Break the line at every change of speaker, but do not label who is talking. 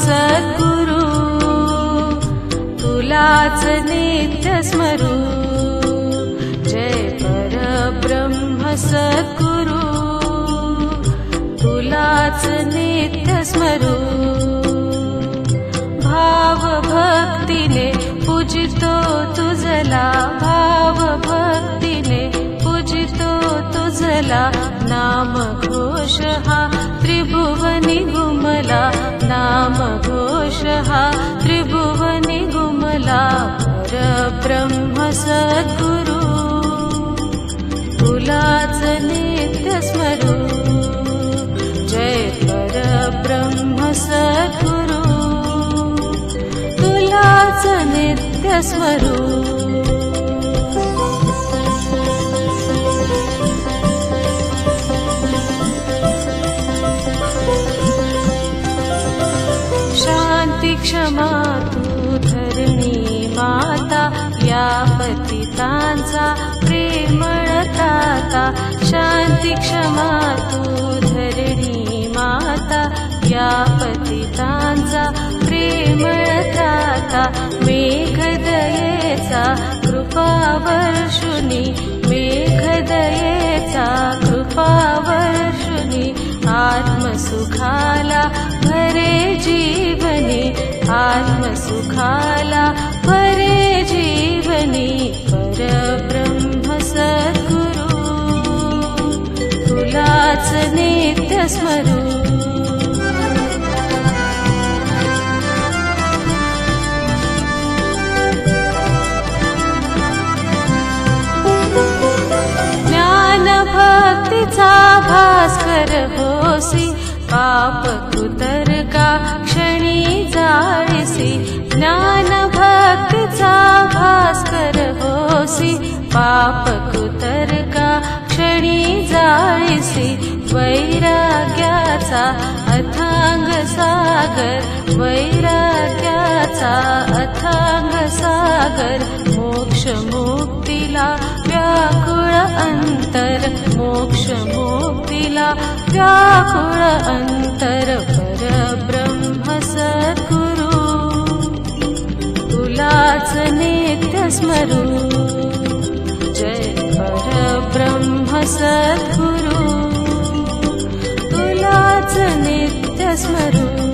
सद्गुरु तुलाच नित्य स्मरू जय परब्रह्म सद्गुरु तुलाच नित्य स्मरू भाव भक्तीने पूजितो तुझला भाव भक्तीने पूजितो तुझला नाम घोष हा त्रिभुवनी घुमला नाम घोष हा त्रिभुवनी घुमला परब्रह्म सद्गुरु तुलाच नित्य स्मरू जय परब्रह्म सद्गुरु तुलाच नित्य स्मरू शांती क्षमा तू धरणी माता या पतितांचा प्रेमळ त्राता शांती क्षमा तू धरणी माता या पतितांचा प्रेमळ त्राता मेघदयेचा कृपावर्षुनी मेघदयेचा कृपावर्षुनी आत्मसुखाला भरे जीवनी आत्मसुखाला भरे जीवनी परब्रह्म सद्गुरु तुलाच नित्य स्मरू ज्ञान भक्तीचा भास्कर होसी पाप कुतर्का क्षणी जाळीसी ज्ञान भक्तीचा भास्कर होसी पाप कुतर्का क्षणी जाळीसी वैराग्याचा अथांग सागर वैराग्याचा अथांग सागर मोक्ष मुक्तीला व्याकुळ अंतर मोक्ष मुक्तीला व्याकुळ अंतर परब्रह्म सद्गुरु तुलाच नित्य स्मरू जय परब्रह्म सद्गुरु तुलाच नित्य स्मरू